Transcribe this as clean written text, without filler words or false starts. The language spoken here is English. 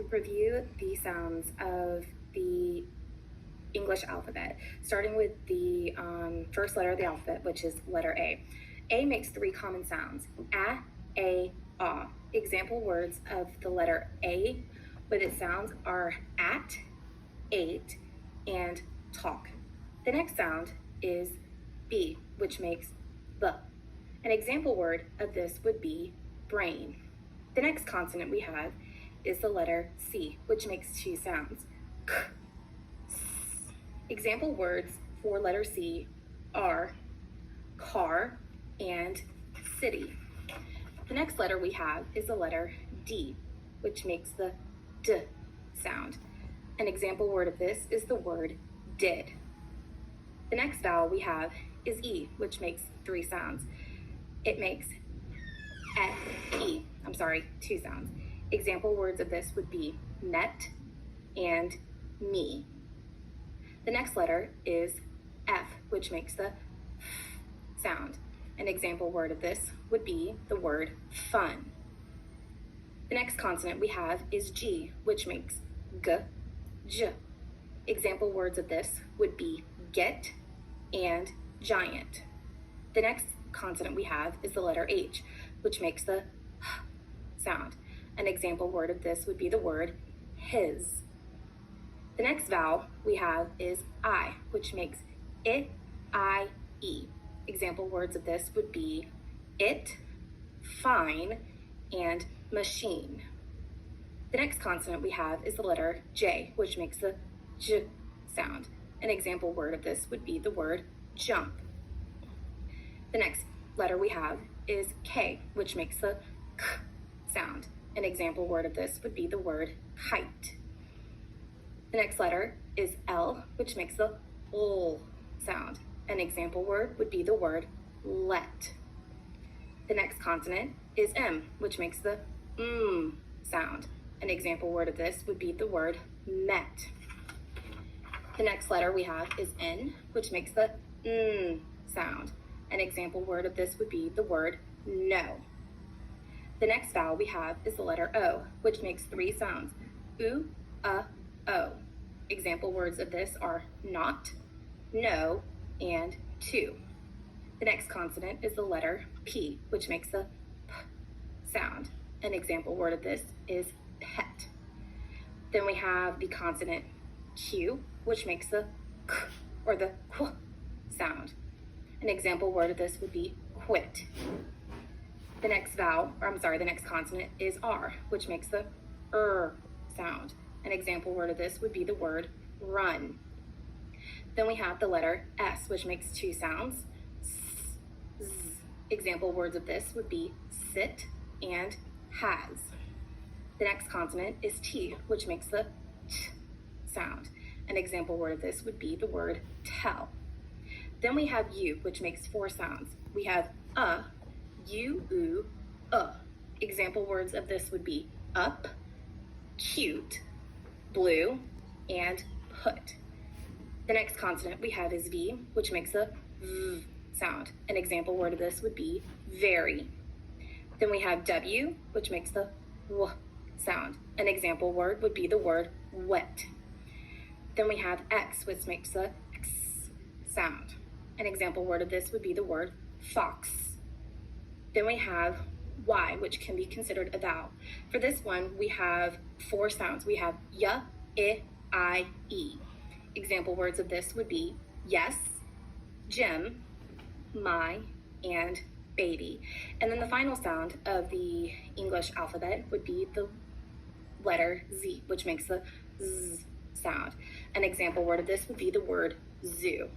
review the sounds of the English alphabet, starting with the first letter of the alphabet, which is letter A. A makes three common sounds: a, ah. Example words of the letter A with its sounds are at, ate, and talk. The next sound is B, which makes the. An example word of this would be brain. The next consonant we have is the letter C, which makes two sounds: k, s. Example words for letter C are car and city. The next letter we have is the letter D, which makes the D sound. An example word of this is the word did. The next vowel we have is E, which makes three sounds. It makes two sounds. Example words of this would be met and me. The next letter is F, which makes the F sound. An example word of this would be the word fun. The next consonant we have is G, which makes G, J. Example words of this would be get and giant. The next consonant we have is the letter H, which makes the H sound. An example word of this would be the word his. The next vowel we have is I, which makes it, I, E. Example words of this would be it, fine, and machine. The next consonant we have is the letter J, which makes the J sound. An example word of this would be the word jump. The next letter we have is K, which makes the K sound. An example word of this would be the word kite. The next letter is L, which makes the L sound. An example word would be the word let. The next consonant is M, which makes the sound. An example word of this would be the word met. The next letter we have is N, which makes the sound. An example word of this would be the word no. The next vowel we have is the letter O, which makes three sounds: oo, o. Example words of this are not, no, and to. The next consonant is the letter P, which makes the P sound. An example word of this is pet. Then we have the consonant Q, which makes the K or the Qu sound. An example word of this would be quit. The next consonant is R, which makes the sound. An example word of this would be the word run. Then we have the letter S, which makes two sounds: s, z. Example words of this would be sit and has. The next consonant is T, which makes the T sound. An example word of this would be the word tell. Then we have U, which makes four sounds. We have U, oo, Example words of this would be up, cute, blue, and put. The next consonant we have is V, which makes a V sound. An example word of this would be very. Then we have W, which makes the W sound. An example word would be the word wet. Then we have X, which makes the X sound. An example word of this would be the word fox. Then we have Y, which can be considered a vowel. For this one, we have four sounds. We have Y, I, E. Example words of this would be yes, Jim, my, and baby. And then the final sound of the English alphabet would be the letter Z, which makes the Z sound. An example word of this would be the word zoo.